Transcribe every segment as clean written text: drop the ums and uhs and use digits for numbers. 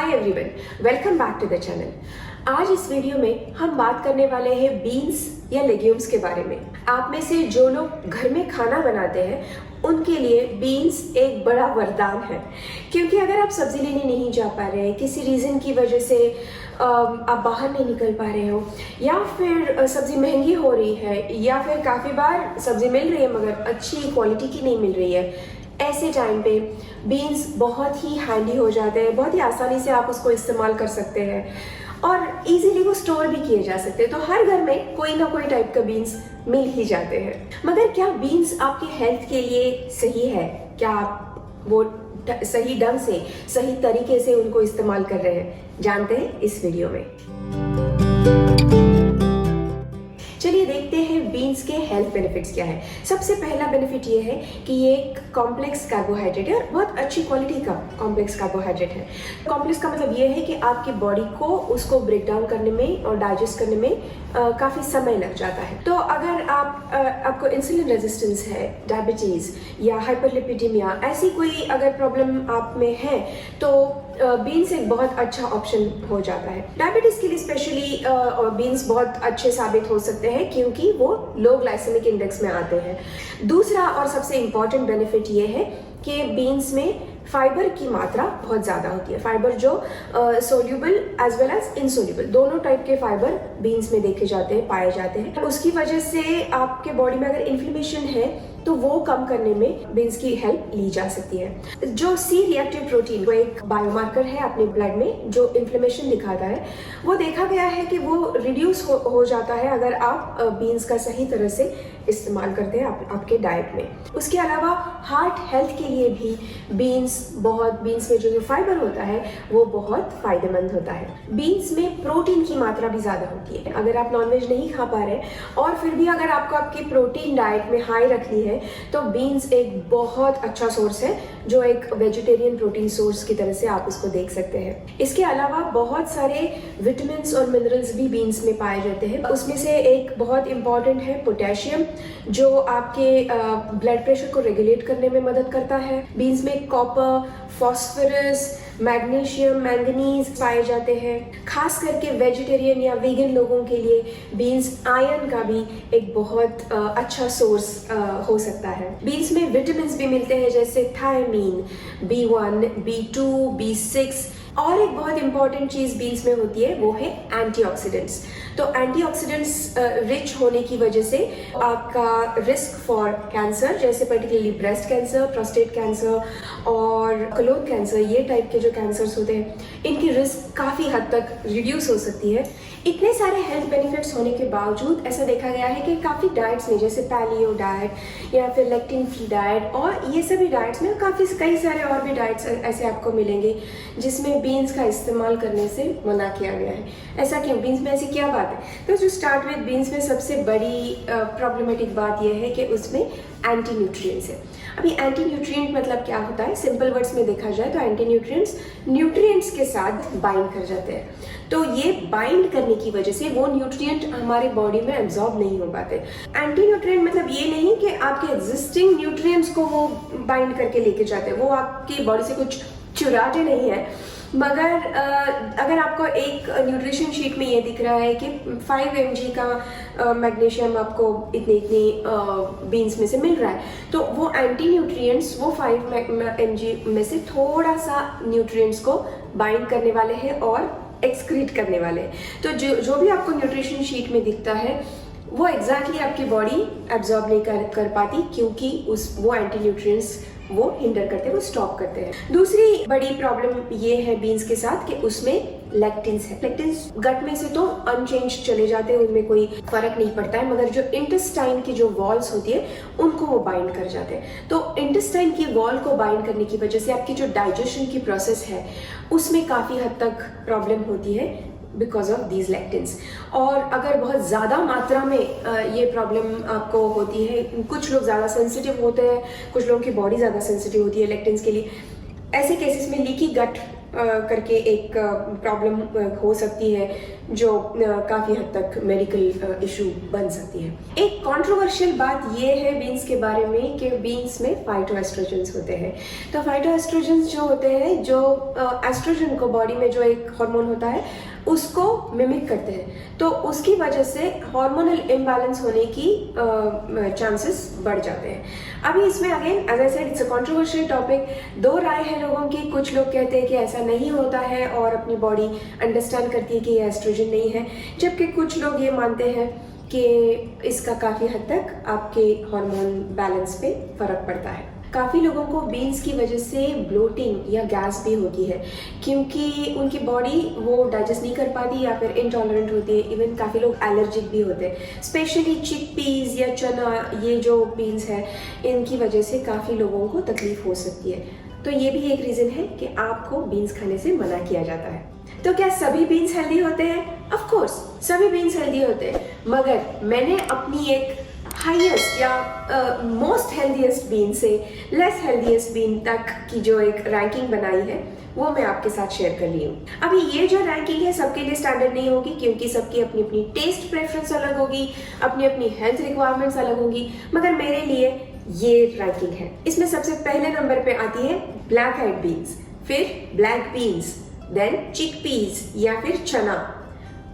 Hi everyone, welcome back to the channel. आज इस video में हम बात करने वाले हैं बीन्स या लेग्यूम्स के बारे में। आप में से जो लोग घर में खाना बनाते हैं उनके लिए बीन्स एक बड़ा वरदान है, क्योंकि अगर आप सब्जी लेने नहीं जा पा रहे हैं, किसी रीज़न की वजह से आप बाहर नहीं निकल पा रहे हो, या फिर सब्ज़ी महंगी हो रही है, या फिर काफ़ी बार सब्ज़ी मिल रही है मगर अच्छी क्वालिटी की नहीं मिल रही है, ऐसे टाइम पे बीन्स बहुत ही हैंडी हो जाते हैं। बहुत ही आसानी से आप उसको इस्तेमाल कर सकते हैं और इजीली वो स्टोर भी किए जा सकते हैं। तो हर घर में कोई ना कोई टाइप का बीन्स मिल ही जाते हैं। मगर क्या बीन्स आपके हेल्थ के लिए सही है? क्या आप वो सही ढंग से, सही तरीके से उनको इस्तेमाल कर रहे हैं? जानते हैं इस वीडियो में। चलिए देखते हैं बीन्स के हेल्थ बेनिफिट्स क्या है। सबसे पहला बेनिफिट ये है कि ये एक कॉम्प्लेक्स कार्बोहाइड्रेट है और बहुत अच्छी क्वालिटी का कॉम्प्लेक्स कार्बोहाइड्रेट है। कॉम्प्लेक्स का मतलब ये है कि आपकी बॉडी को उसको ब्रेक डाउन करने में और डाइजेस्ट करने में काफ़ी समय लग जाता है। तो अगर आपको इंसुलिन रेजिस्टेंस है, डायबिटीज़ या हाइपरलिपिडेमिया, ऐसी कोई अगर प्रॉब्लम आप में है तो बीन्स एक बहुत अच्छा ऑप्शन हो जाता है। डायबिटीज़ के लिए स्पेशली बीन्स बहुत अच्छे साबित हो सकते हैं क्योंकि वो लो ग्लाइसेमिक इंडेक्स में आते हैं। दूसरा और सबसे इम्पॉर्टेंट बेनिफिट ये है कि बीन्स में फाइबर की मात्रा बहुत ज़्यादा होती है। फाइबर जो soluble as well as insoluble, दोनों टाइप के फाइबर बीन्स में देखे जाते हैं, पाए जाते हैं। उसकी वजह से आपके बॉडी में अगर इन्फ्लेमेशन है तो वो कम करने में बीन्स की हेल्प ली जा सकती है। जो सी रिएक्टिव प्रोटीन, वो एक बायोमार्कर है अपने ब्लड में जो इन्फ्लेमेशन दिखाता है, वो देखा गया है कि वो रिड्यूस हो जाता है अगर आप बीन्स का सही तरह से इस्तेमाल करते हैं आपके डाइट में। उसके अलावा हार्ट हेल्थ के लिए भी बीन्स में जो फाइबर होता है वो बहुत फायदेमंद होता है। बीन्स में प्रोटीन की मात्रा भी ज़्यादा होती है। अगर आप नॉनवेज नहीं खा पा रहे और फिर भी अगर आपको आपकी प्रोटीन डाइट में हाई रखनी है तो बीन्स एक बहुत अच्छा सोर्स है, जो एक वेजिटेरियन प्रोटीन सोर्स की तरह से आप उसको देख सकते हैं। इसके अलावा बहुत सारे विटामिन्स और मिनरल्स भी बीन्स में पाए जाते हैं। उसमें से एक बहुत इंपॉर्टेंट है पोटेशियम, जो आपके ब्लड प्रेशर को रेगुलेट करने में मदद करता है। बीन्स में कॉपर, फास्फोरस, मैग्नीशियम, मैंगनीज पाए जाते हैं। खास करके वेजिटेरियन या वीगन लोगों के लिए बीन्स आयरन का भी एक बहुत अच्छा सोर्स हो सकता है। बीन्स में विटामिन्स भी मिलते हैं जैसे थायमीन, B1, B2, B6, और एक बहुत इंपॉर्टेंट चीज़ बीन्स में होती है वो है एंटीऑक्सीडेंट्स। तो एंटीऑक्सीडेंट्स रिच होने की वजह से आपका रिस्क फॉर कैंसर, जैसे particularly breast cancer, prostate cancer और कोलोन कैंसर, ये टाइप के जो कैंसर्स होते हैं, इनकी रिस्क काफ़ी हद तक रिड्यूस हो सकती है। इतने सारे हेल्थ बेनिफिट्स होने के बावजूद ऐसा देखा गया है कि काफ़ी डाइट्स में, जैसे पैलियो डाइट या फिर लेक्टिन फ्री डाइट और ये सभी डाइट्स में कई सारे और भी डाइट्स ऐसे आपको मिलेंगे जिसमें बीन्स का इस्तेमाल करने से मना किया गया है। ऐसा क्यों? बीन्स में ऐसी क्या बात है? तो जो स्टार्ट विद बीन्स में सबसे बड़ी प्रॉब्लमेटिक बात यह है कि उसमें एंटी न्यूट्रिएंट्स है। अभी एंटी न्यूट्रिएंट मतलब क्या होता है? सिंपल वर्ड्स में देखा जाए तो एंटी न्यूट्रिएंट्स न्यूट्रिएंट्स के साथ बाइंड कर जाते हैं। तो ये बाइंड करने की वजह से वो न्यूट्रिएंट हमारे बॉडी में एब्जॉर्ब नहीं हो पाते। एंटी न्यूट्रिएंट मतलब ये नहीं कि आपके एग्जिस्टिंग न्यूट्रिएंट्स को वो बाइंड करके लेके जाते हैं, वो आपकी बॉडी से कुछ चुराते नहीं है। मगर अगर आपको एक न्यूट्रिशन शीट में ये दिख रहा है कि 5 mg का मैग्नीशियम आपको इतनी बीन्स में से मिल रहा है, तो वो एंटी न्यूट्रिएंट्स वो 5 mg में से थोड़ा सा न्यूट्रिएंट्स को बाइंड करने वाले हैं और एक्सक्रीट करने वाले हैं। तो जो भी आपको न्यूट्रिशन शीट में दिखता है वो एग्जैक्टली आपकी बॉडी एब्जॉर्ब नहीं कर पाती, क्योंकि वो एंटी न्यूट्रिएंट्स वो हिंडर करते हैं, वो स्टॉप करते हैं। दूसरी बड़ी प्रॉब्लम ये है बीन्स के साथ कि उसमें लेक्टिन्स है। लेक्टिन्स गट में से तो अनचेंज चले जाते हैं, उनमें कोई फर्क नहीं पड़ता है, मगर जो इंटेस्टाइन की जो वॉल्स होती है उनको वो बाइंड कर जाते हैं। तो इंटेस्टाइन की वॉल को बाइंड करने की वजह से आपकी जो डाइजेशन की प्रोसेस है उसमें काफ़ी हद तक प्रॉब्लम होती है बिकॉज ऑफ दीज लेक्टिन्स। और अगर बहुत ज़्यादा मात्रा में ये प्रॉब्लम आपको होती है, कुछ लोग ज़्यादा सेंसिटिव होते हैं, कुछ लोगों की बॉडी ज़्यादा सेंसिटिव होती है लेक्टिन्स के लिए, ऐसे केसेस में लीकी गट करके एक प्रॉब्लम हो सकती है जो काफ़ी हद तक मेडिकल इशू बन सकती है। एक कंट्रोवर्शियल बात ये है बीन्स के बारे में कि बीन्स में फाइटोएस्ट्रोजेंस होते हैं। तो फाइटोएस्ट्रोजेंस जो होते हैं, जो एस्ट्रोजन को बॉडी में जो एक हार्मोन होता है उसको मिमिक करते हैं, तो उसकी वजह से हार्मोनल इम्बैलेंस होने की चांसेस बढ़ जाते हैं। अभी इसमें again as I said it's a controversial topic, दो राय है लोगों की। कुछ लोग कहते हैं कि ऐसा नहीं होता है और अपनी बॉडी अंडरस्टैंड करती है कि ये एस्ट्रोजन नहीं है, जबकि कुछ लोग ये मानते हैं कि इसका काफ़ी हद तक आपके हार्मोन बैलेंस पे फर्क पड़ता है। काफ़ी लोगों को बीन्स की वजह से ब्लोटिंग या गैस भी होती है, क्योंकि उनकी बॉडी वो डाइजेस्ट नहीं कर पाती या फिर इंटॉलरेंट होती है। इवन काफ़ी लोग एलर्जिक भी होते हैं, स्पेशली चिक पीज या चना, ये जो बीन्स है इनकी वजह से काफ़ी लोगों को तकलीफ हो सकती है। तो ये भी एक रीज़न है कि आपको बीन्स खाने से मना किया जाता है। तो क्या सभी बीन्स हेल्दी होते हैं? ऑफ कोर्स सभी बीन्स हेल्दी होते हैं, मगर मैंने अपनी एक हाईएस्ट या मोस्ट हेल्दीएस्ट बीन से लेस हेल्दीएस्ट बीन तक की जो एक रैंकिंग बनाई है वो मैं आपके साथ शेयर कर रही हूँ। अभी ये जो रैंकिंग है सबके लिए स्टैंडर्ड नहीं होगी, क्योंकि सबकी अपनी अपनी टेस्ट प्रेफरेंस अलग होगी, अपनी अपनी हेल्थ रिक्वायरमेंट्स अलग होंगी, मगर मेरे लिए ये रैंकिंग है। इसमें सबसे पहले नंबर पे आती है ब्लैक आइड बीन्स, फिर ब्लैक बीन्स, देन चिक पीज या फिर चना,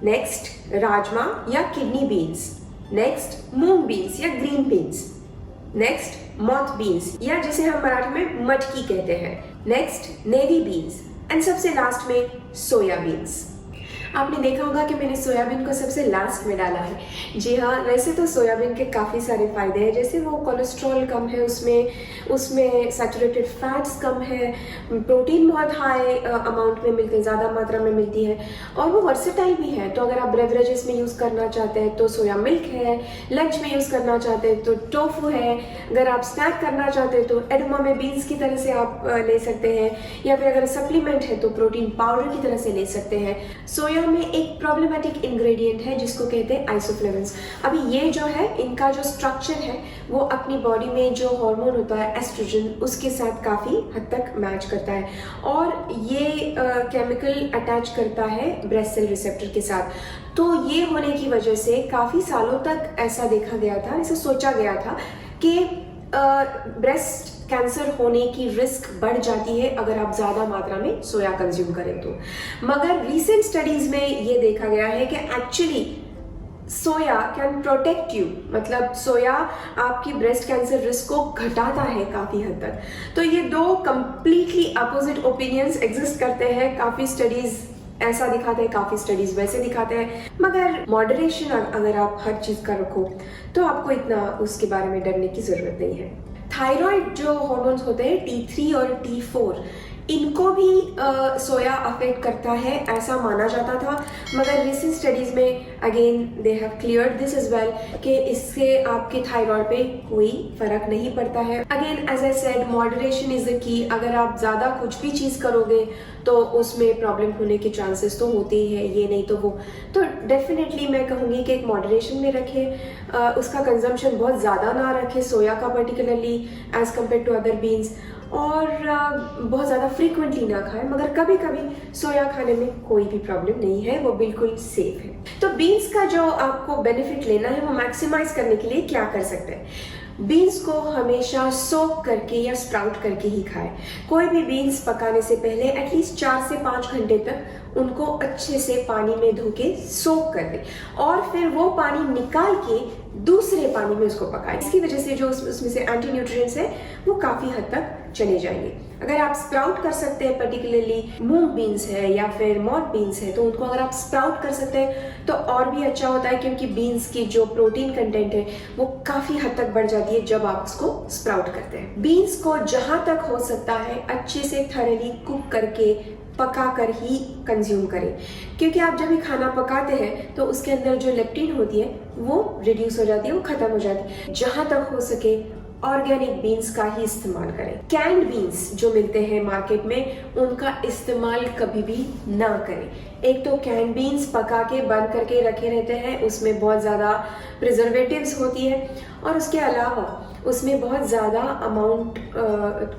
नेक्स्ट राजमा या किडनी बीन्स, नेक्स्ट मूंग बीन्स या green beans, next moth beans या जिसे हम मराठी में मटकी कहते हैं, नेक्स्ट नेवी बीन्स एंड सबसे लास्ट में सोया बीन्स। आपने देखा होगा कि मैंने सोयाबीन को सबसे लास्ट में डाला है। जी हाँ, वैसे तो सोयाबीन के काफ़ी सारे फायदे हैं, जैसे वो कोलेस्ट्रॉल कम है, उसमें सैचुरेटेड फैट्स कम है, प्रोटीन बहुत हाई अमाउंट में मिलते हैं, ज़्यादा मात्रा में मिलती है, और वो वर्सेटाइल भी है। तो अगर आप बेवरेजेस में यूज़ करना चाहते हैं तो सोया मिल्क है, लंच में यूज़ करना चाहते हैं तो टोफू है, अगर आप स्नैक करना चाहते हैं तो एडमामे बीन्स की तरह से आप ले सकते हैं, या फिर अगर सप्लीमेंट है तो प्रोटीन पाउडर की तरह से ले सकते हैं। सोया में एक प्रॉब्लमेटिक इंग्रेडिएंट है जिसको कहते हैं आइसोफ्लेवोन्स। अभी ये जो है इनका जो स्ट्रक्चर है वो अपनी बॉडी में जो हार्मोन होता है एस्ट्रोजन, उसके साथ काफ़ी हद तक मैच करता है, और ये केमिकल अटैच करता है ब्रेस्ट सेल रिसेप्टर के साथ। तो ये होने की वजह से काफ़ी सालों तक ऐसा देखा गया था, ऐसा सोचा गया था कि ब्रेस्ट कैंसर होने की रिस्क बढ़ जाती है अगर आप ज़्यादा मात्रा में सोया कंज्यूम करें तो। मगर रीसेंट स्टडीज़ में ये देखा गया है कि actually soya can protect you, मतलब सोया आपकी ब्रेस्ट कैंसर रिस्क को घटाता है काफ़ी हद तक। तो ये दो कंप्लीटली अपोजिट ओपिनियंस एग्जिस्ट करते हैं। काफ़ी स्टडीज़ ऐसा दिखाते हैं, काफ़ी स्टडीज़ वैसे दिखाते हैं, मगर मॉडरेशन अगर आप हर चीज़ का रखो तो आपको इतना उसके बारे में डरने की ज़रूरत नहीं है। थायराइड जो हार्मोन्स होते हैं T3 और T4, इनको भी सोया अफेक्ट करता है ऐसा माना जाता था, मगर रिसेंट स्टडीज़ में again they have cleared this as well कि इससे आपके थायराइड पे कोई फर्क नहीं पड़ता है। Again as I said, moderation is the key. अगर आप ज़्यादा कुछ भी चीज़ करोगे तो उसमें प्रॉब्लम होने के चांसेस तो होते ही है, ये नहीं तो वो। तो डेफिनेटली मैं कहूँगी कि एक मॉडरेशन में रखें, उसका कंजम्पशन बहुत ज़्यादा ना रखें सोया का particularly as compared to other beans, और बहुत ज़्यादा फ्रीक्वेंटली ना खाएं, मगर कभी कभी सोया खाने में कोई भी प्रॉब्लम नहीं है, वो बिल्कुल सेफ है। तो बीन्स का जो आपको बेनिफिट लेना है वो मैक्सिमाइज करने के लिए क्या कर सकते हैं? बीन्स को हमेशा सोक करके या स्प्राउट करके ही खाएं। कोई भी बीन्स पकाने से पहले एटलीस्ट 4 से 5 घंटे तक उनको अच्छे से पानी में धो के सोक कर दें, और फिर वो पानी निकाल के दूसरे पानी में उसको पकाएं। इसकी वजह से जो उसमें से एंटी न्यूट्रिएंट्स है वो काफ़ी हद तक चले जाएंगे। अगर आप स्प्राउट कर सकते हैं, पर्टिकुलरली मूंग बीन्स है या फिर मॉड बीन्स है, तो उनको अगर आप स्प्राउट कर सकते हैं तो और भी अच्छा होता है, क्योंकि बीन्स की जो प्रोटीन कंटेंट है वो काफ़ी हद तक बढ़ जाती है जब आप उसको स्प्राउट करते हैं। बीन्स को जहाँ तक हो सकता है अच्छे से थरली कुक करके पका कर ही कंज्यूम करें, क्योंकि आप जब भी खाना पकाते हैं तो उसके अंदर जो लेप्टिन होती है वो रिड्यूस हो जाती है, वो खत्म हो जाती है। जहाँ तक हो सके ऑर्गेनिक बीन्स का ही इस्तेमाल करें। कैंड बीन्स जो मिलते हैं मार्केट में उनका इस्तेमाल कभी भी ना करें। एक तो कैंड बीन्स पका के बंद करके रखे रहते हैं, उसमें बहुत ज़्यादा प्रिजर्वेटिव्स होती है, और उसके अलावा उसमें बहुत ज़्यादा अमाउंट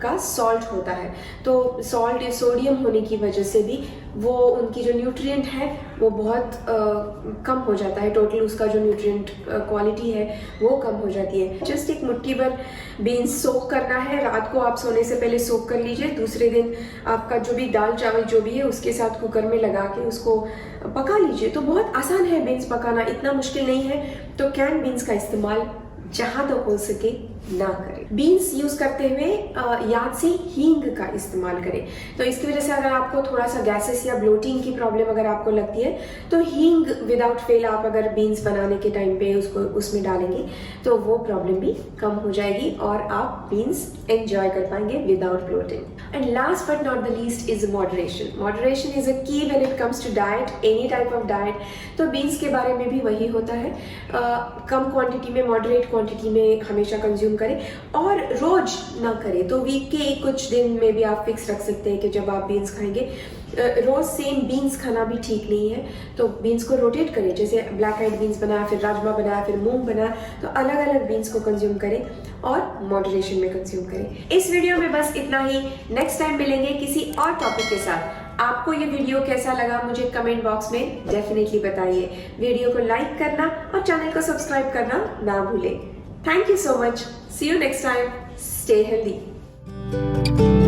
का सॉल्ट होता है। तो सॉल्ट या सोडियम होने की वजह से भी वो उनकी जो न्यूट्रिएंट है वो बहुत कम हो जाता है। टोटल उसका जो न्यूट्रिएंट क्वालिटी है वो कम हो जाती है। जस्ट एक मुट्ठी भर बीन्स सोक करना है, रात को आप सोने से पहले सोक कर लीजिए। दूसरे दिन आपका जो भी दाल चावल जो भी है उसके साथ कुकर में लगा के उसको पका लीजिए। तो बहुत आसान है बीन्स पकाना, इतना मुश्किल नहीं है। तो कैन बीन्स का इस्तेमाल जहाँ तक हो सके ना करें। बीन्स यूज करते हुए याद से हींग का इस्तेमाल करें। तो इसकी वजह से अगर आपको थोड़ा सा गैसेस या ब्लोटिंग की प्रॉब्लम अगर आपको लगती है तो हींग विदाउट फेल आप अगर बीन्स बनाने के टाइम पे उसको उसमें डालेंगे तो वो प्रॉब्लम भी कम हो जाएगी और आप बीन्स एंजॉय कर पाएंगे without bloating. And last but not the least is moderation. Moderation is a key when it comes to diet, any type of diet. तो बीन्स के बारे में भी वही होता है, कम क्वांटिटी में, मॉडरेट क्वांटिटी में हमेशा कंज्यूम करें और रोज ना करें। तो वीक के कुछ दिन में भी आप फिक्स रख सकते हैं कि जब आप बीन्स खाएंगे। रोज सेम बीन्स खाना भी ठीक नहीं है, तो बीन्स को रोटेट करें। जैसे ब्लैक आइड बीन्स बनाया, फिर राजमा बनाया, फिर मूंग बनाया, तो अलग अलग बीन्स को कंज्यूम करें और मॉडरेशन में कंज्यूम करें। इस वीडियो में बस इतना ही। नेक्स्ट टाइम मिलेंगे किसी और टॉपिक के साथ। आपको ये वीडियो कैसा लगा मुझे कमेंट बॉक्स में डेफिनेटली बताइए। वीडियो को लाइक करना और चैनल को सब्सक्राइब करना ना भूलें। Thank you so much. See you next time. Stay healthy.